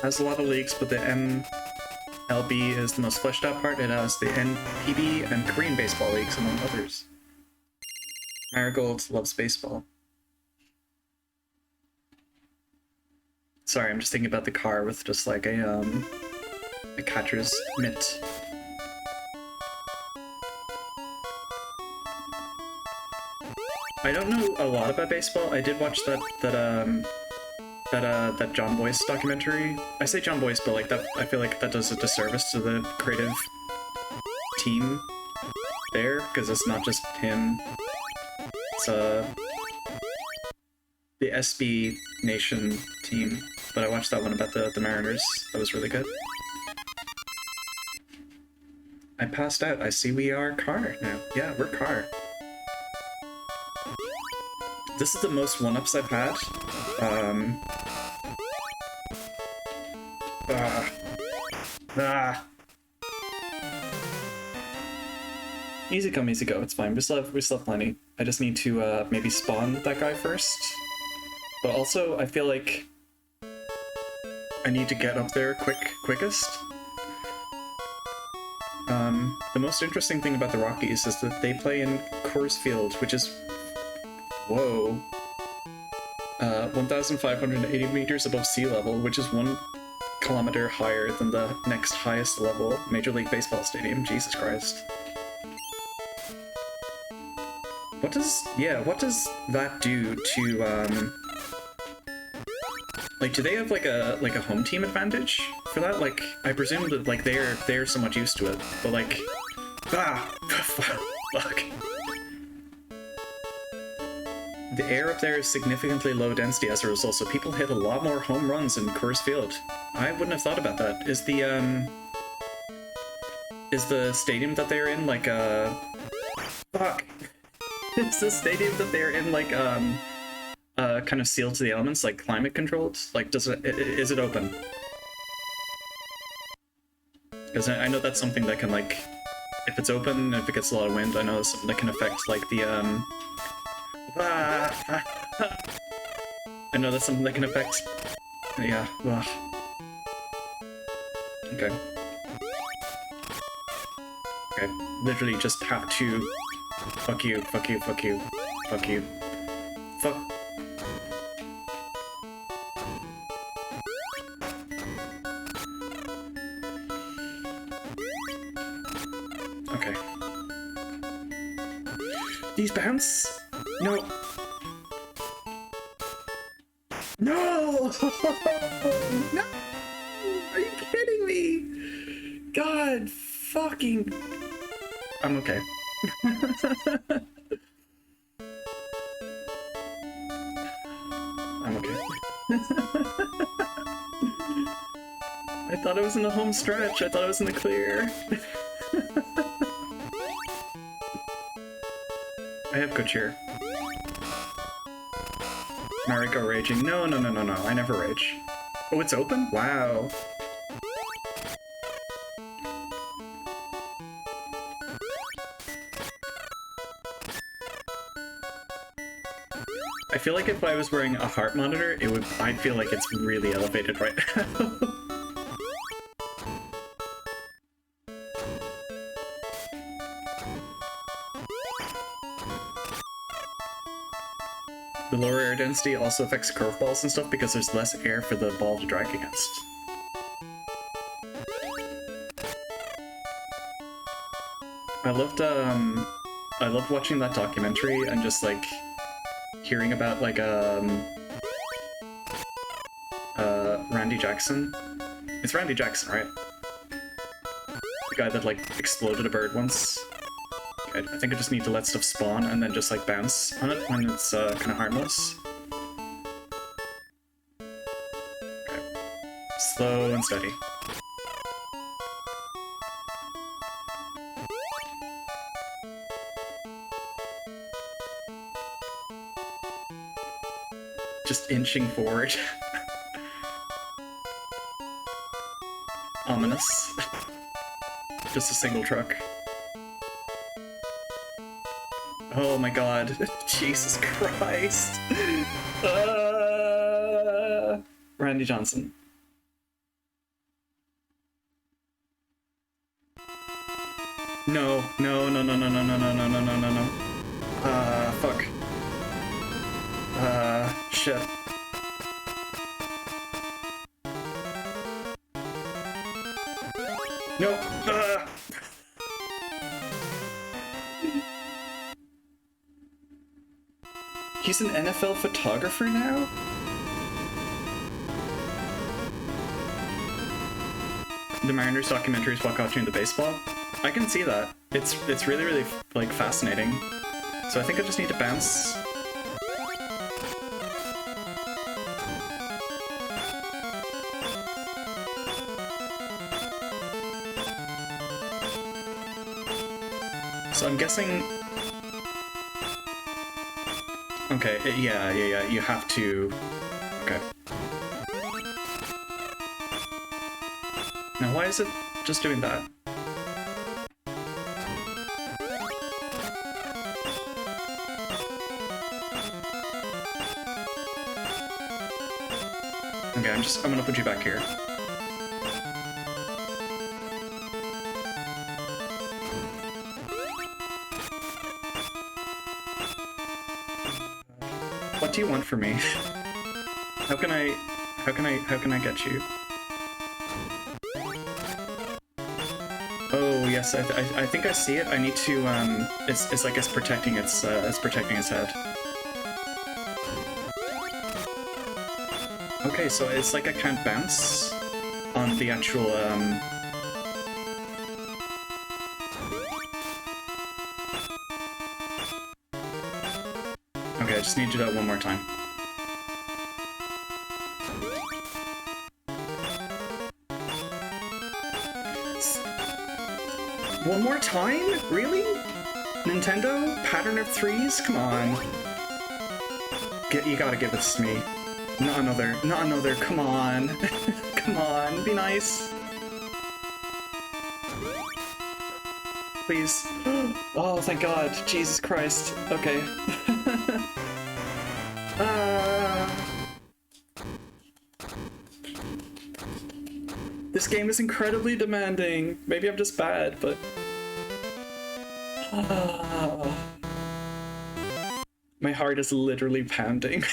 Has a lot of leagues, but the MLB is the most fleshed out part. It has the NPB and Korean baseball leagues, among others. Marigold loves baseball. Sorry, I'm just thinking about the car with just like a catcher's mitt. I don't know a lot about baseball. I did watch that John Boyce documentary. I say John Boyce, but like that, I feel like that does a disservice to the creative team there, because it's not just him. It's the SB Nation team. But I watched that one about the Mariners. That was really good. I passed out. I see we are car now. Yeah, we're car. This is the most 1-ups I've had. Easy come, easy go. It's fine. We still have plenty. I just need to maybe spawn that guy first. But also, I feel like I need to get up there quickest. The most interesting thing about the Rockies is that they play in Coors Field, which is, whoa, 1,580 meters above sea level, which is 1 kilometer higher than the next highest level Major League Baseball stadium. Jesus Christ. What does that do to, like, do they have like a home team advantage for that? Like, I presume that like they're so much used to it, but like, fuck. The air up there is significantly low density as a result, so people hit a lot more home runs in Coors Field. I wouldn't have thought about that. Is the stadium that they're in like fuck? Is the stadium that they're in like kind of sealed to the elements, like climate controlled? Like, is it open? Because I know that's something that can, like, if it's open, if it gets a lot of wind, I know that's something that can affect like the I know that's something that can affect, yeah. Okay. Okay, literally just have to... Fuck you, fuck you, fuck you, fuck you. Fuck... Okay. These bounce? No. No! No! Are you kidding me? God fucking... I'm okay. I'm okay. I thought I was in the home stretch. I thought I was in the clear. I have good cheer. Mariko raging. No, no, no, no, no. I never rage. Oh, it's open? Wow. I feel like if I was wearing a heart monitor, I'd feel like it's really elevated right now. The lower air density also affects curveballs and stuff because there's less air for the ball to drag against. I loved watching that documentary and just like hearing about like Randy Jackson. It's Randy Jackson, right? The guy that like exploded a bird once. I think I just need to let stuff spawn and then just like bounce on it when it's kind of harmless. Okay. Slow and steady. Just inching forward. Ominous. Just a single truck. Oh my god. Jesus Christ. Randy Johnson. No, no, no, no, no, no, no, no, no, no, no, no, no. Fuck. Shit. No. He's an NFL photographer now? The Mariners documentary is what got you into baseball? I can see that. It's really, really, like, fascinating. So I think I just need to bounce. So I'm guessing... Okay, yeah, you have to... Okay. Now why is it just doing that? Okay, I'm gonna put you back here. What do you want from me? How can I get you? Oh yes, I think I see it. I need to it's like it's protecting its head. Okay, so it's like I can't bounce on the actual Okay, I just need to do that one more time. One more time? Really? Nintendo? Pattern of threes? Come on. You gotta give this to me. Not another, come on. Come on, be nice. Please. Oh, thank God. Jesus Christ. Okay. This game is incredibly demanding. Maybe I'm just bad, but... My heart is literally pounding.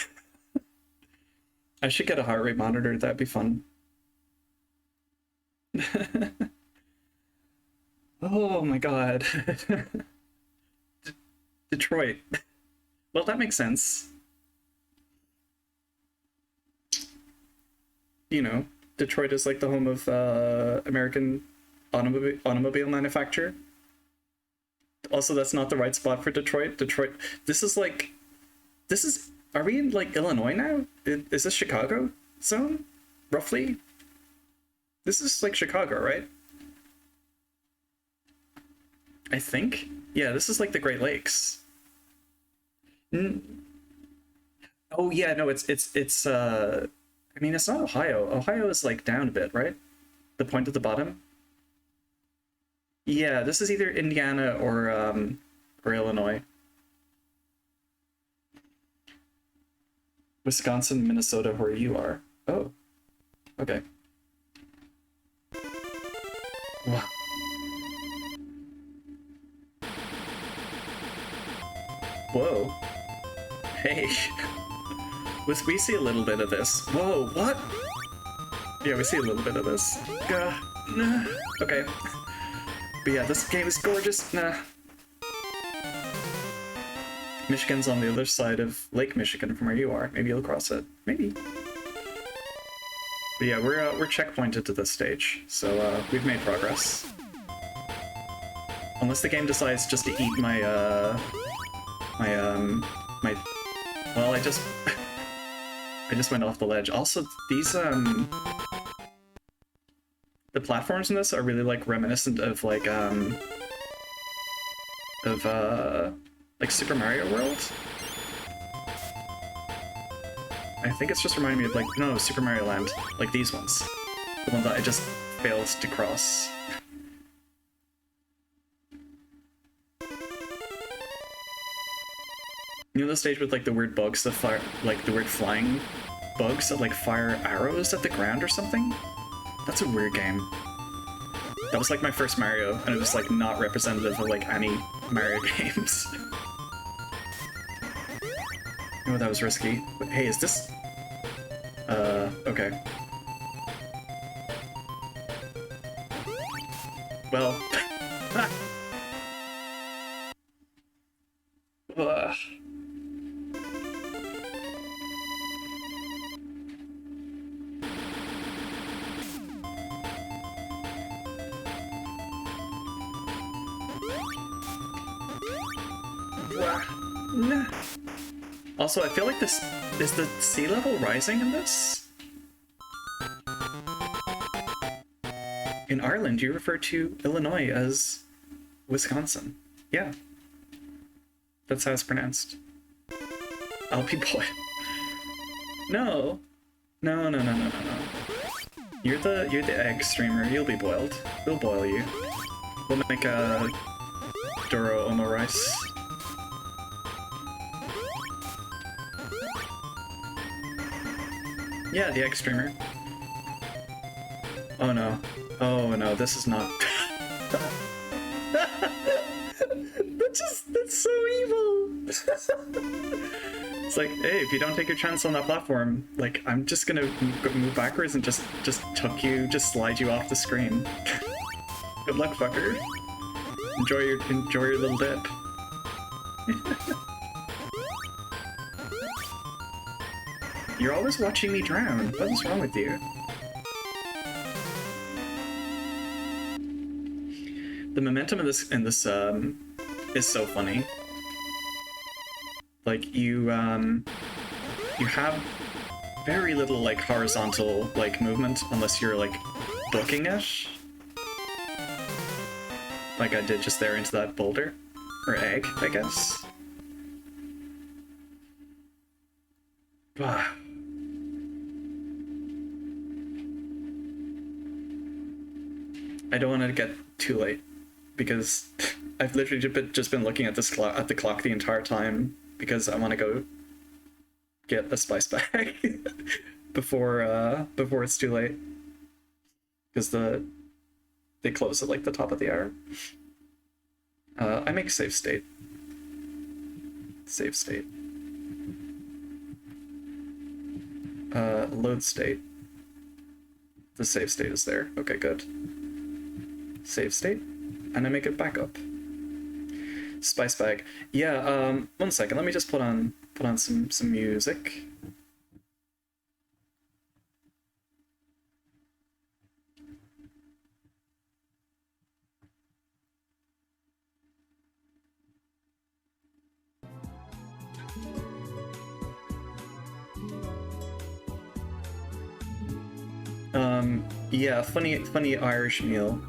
I should get a heart rate monitor, that'd be fun. Oh my god. Detroit. Well, that makes sense. You know, Detroit is like the home of American automobile manufacturer. Also, that's not the right spot for Detroit. This is, are we in like Illinois now? Is this Chicago zone? Roughly? This is like Chicago, right? I think? Yeah, this is like the Great Lakes. Oh yeah, no, it's I mean, it's not Ohio. Ohio is like down a bit, right? The point at the bottom. Yeah, this is either Indiana or Illinois. Wisconsin, Minnesota, where you are. Oh. Okay. Wow. Whoa. Hey. We see a little bit of this. Whoa, what? Yeah, we see a little bit of this. Nah. Okay. But yeah, this game is gorgeous. Nah. Michigan's on the other side of Lake Michigan from where you are. Maybe you'll cross it. Maybe. But yeah, we're checkpointed to this stage, so we've made progress. Unless the game decides just to eat my well, I just went off the ledge. Also, these the platforms in this are really like reminiscent of like Super Mario World. I think it's just reminding me of like, no, Super Mario Land, like these ones. The one that I just failed to cross. You know the stage with like the weird bugs that fire, like the weird flying bugs that like fire arrows at the ground or something? That's a weird game. That was like my first Mario, and it was like not representative of like any Mario games. Oh, that was risky. But, hey, is this... okay. Well... Ugh. Nah. Also, I feel like this is the sea level rising in this. In Ireland, you refer to Illinois as Wisconsin. Yeah, that's how it's pronounced. I'll be boiled. No, no, no, no, no, no, no. You're the egg streamer. You'll be boiled. We'll boil you. We'll make a Doro Omo rice. Yeah, the egg streamer. Oh no. Oh no, this is not... That's so evil! It's like, hey, if you don't take your chance on that platform, like, I'm just gonna move backwards and just slide you off the screen. Good luck, fucker. Enjoy your little dip. You're always watching me drown. What is wrong with you? The momentum of this is so funny. Like you have very little like horizontal like movement unless you're like booking it. Like I did just there into that boulder or egg, I guess. Wow. I don't want to get too late because I've literally just been looking at this the clock the entire time because I want to go get a spice bag before it's too late. because they close at like the top of the hour. I make save state. Save state. Load state. The save state is there. Okay, good. Save state, and I make it back up. Spice bag. Yeah. 1 second. Let me just put on some music. Yeah, funny Irish meal.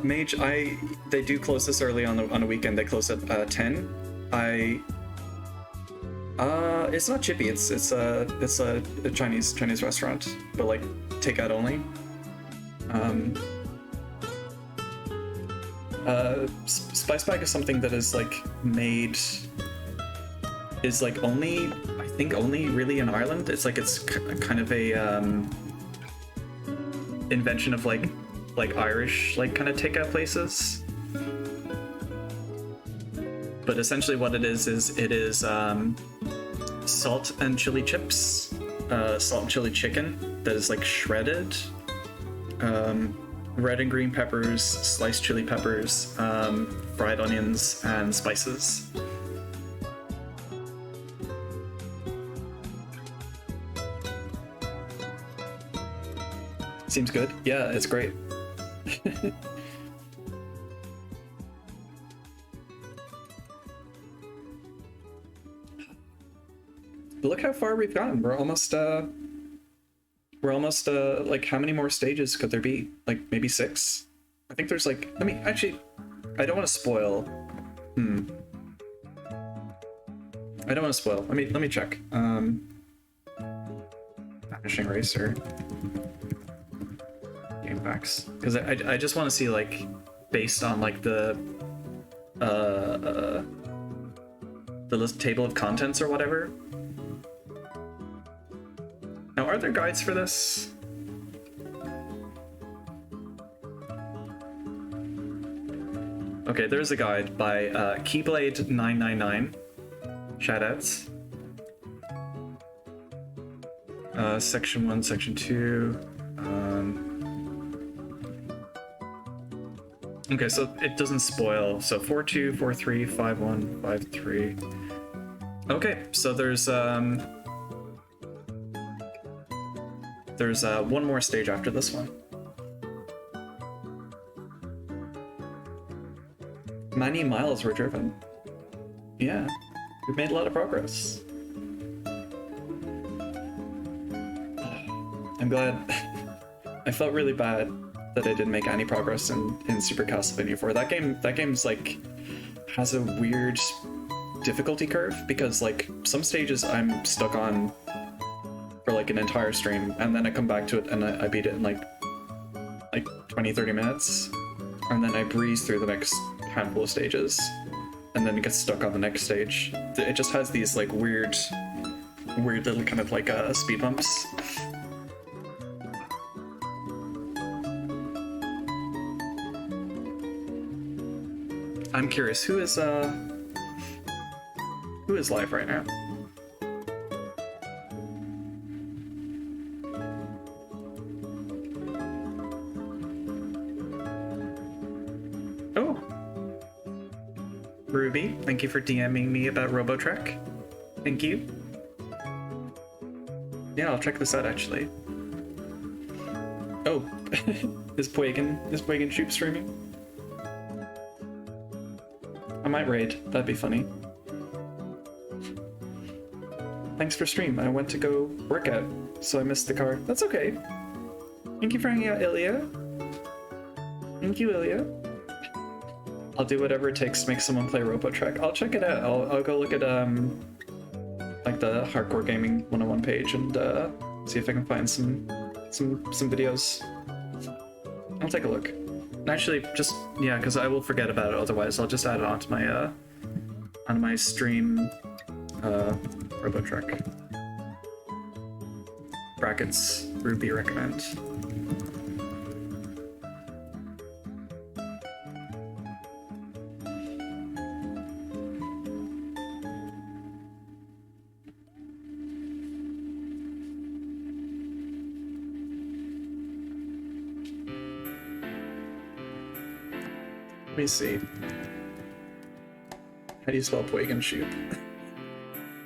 Mage, they do close this early on a weekend. They close at 10. It's not chippy. It's a Chinese restaurant, but like takeout only. Spice bag is something that is like made. Is like only, I think only really in Ireland. It's like it's kind of a invention of like Irish like kind of takeout places. But essentially what it is it is salt and chili chips, salt and chili chicken that is like shredded, red and green peppers, sliced chili peppers, fried onions, and spices. Seems good. Yeah, it's great. Look how far we've gotten. We're almost like, how many more stages could there be? Like maybe 6? I think there's like, I don't want to spoil. I don't want to spoil. Let me check. Banishing Racer. Game packs. Because I just want to see like, based on like the list table of contents or whatever. Now, are there guides for this? Okay, there's a guide by Keyblade999. Shoutouts. Section 1, Section 2. Okay, so it doesn't spoil. So 4-2, 4-3, 5-1, 5-3. Okay, so there's one more stage after this one. Many miles were driven. Yeah, we've made a lot of progress. I'm glad. I felt really bad that I didn't make any progress in Super Castlevania 4. That game's like has a weird difficulty curve, because like some stages I'm stuck on for like an entire stream, and then I come back to it and I beat it in like 20-30 minutes, and then I breeze through the next handful of stages, and then it gets stuck on the next stage. It just has these like weird little kind of like speed bumps. I'm curious, who is live right now? Oh, Ruby, thank you for DMing me about RoboTrek. Thank you. Yeah, I'll check this out actually. Oh, is Poigan Shoop streaming? I might raid, that'd be funny. Thanks for stream, I went to go work out, so I missed the car. That's okay. Thank you for hanging out, Ilya. Thank you, Ilya. I'll do whatever it takes to make someone play RoboTrek. I'll check it out. I'll go look at like the Hardcore Gaming 101 page and see if I can find some videos. I'll take a look. Actually, just yeah, because I will forget about it otherwise. I'll just add it onto my stream RoboTrek. Brackets Ruby recommend. me see. How do you spell Pwagen Shoot?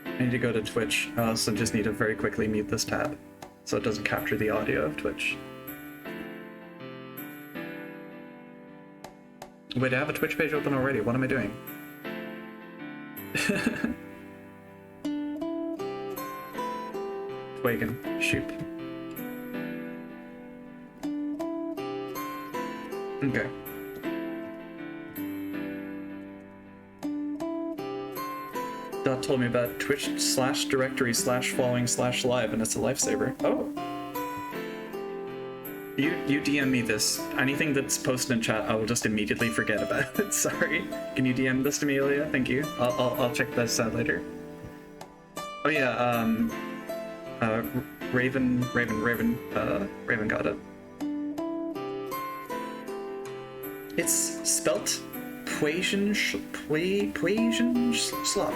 I need to go to Twitch. I also just need to very quickly mute this tab so it doesn't capture the audio of Twitch. Wait, I have a Twitch page open already. What am I doing? Pwagen Shoot. Okay. Dot told me about Twitch/directory/following/live, and it's a lifesaver. Oh. You DM me this. Anything that's posted in chat, I will just immediately forget about it. Sorry. Can you DM this to me, Ilya? Thank you. I'll check this out later. Oh yeah. Raven got it. It's spelt Pwagen Slop.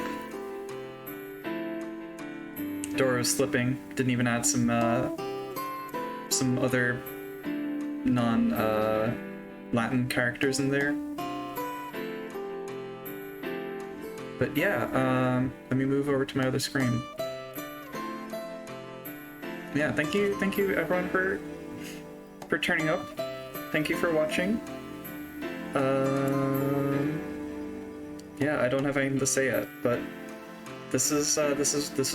Dora was slipping. Didn't even add some other non-Latin characters in there. But yeah, let me move over to my other screen. Yeah, thank you everyone for turning up. Thank you for watching. Yeah, I don't have anything to say yet, but this is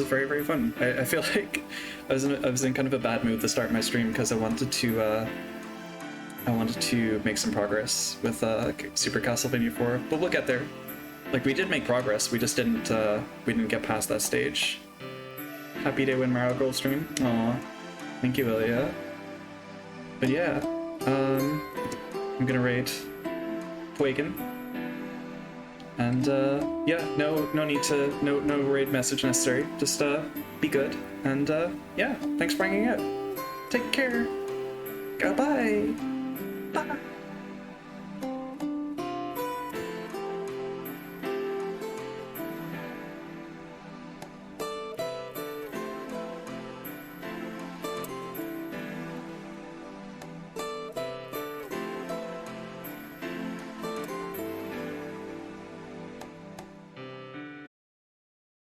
very, very fun. I feel like I was in kind of a bad mood to start my stream because I wanted to make some progress with Super Castlevania 4, but we'll get there. Like, we did make progress, we just didn't get past that stage. Happy day when Mario Gold stream. Aw, thank you, Ilya. But yeah, I'm gonna raid Pwagen. And yeah, no raid message necessary. Just be good. And yeah, thanks for hanging out. Take care. Goodbye. Bye.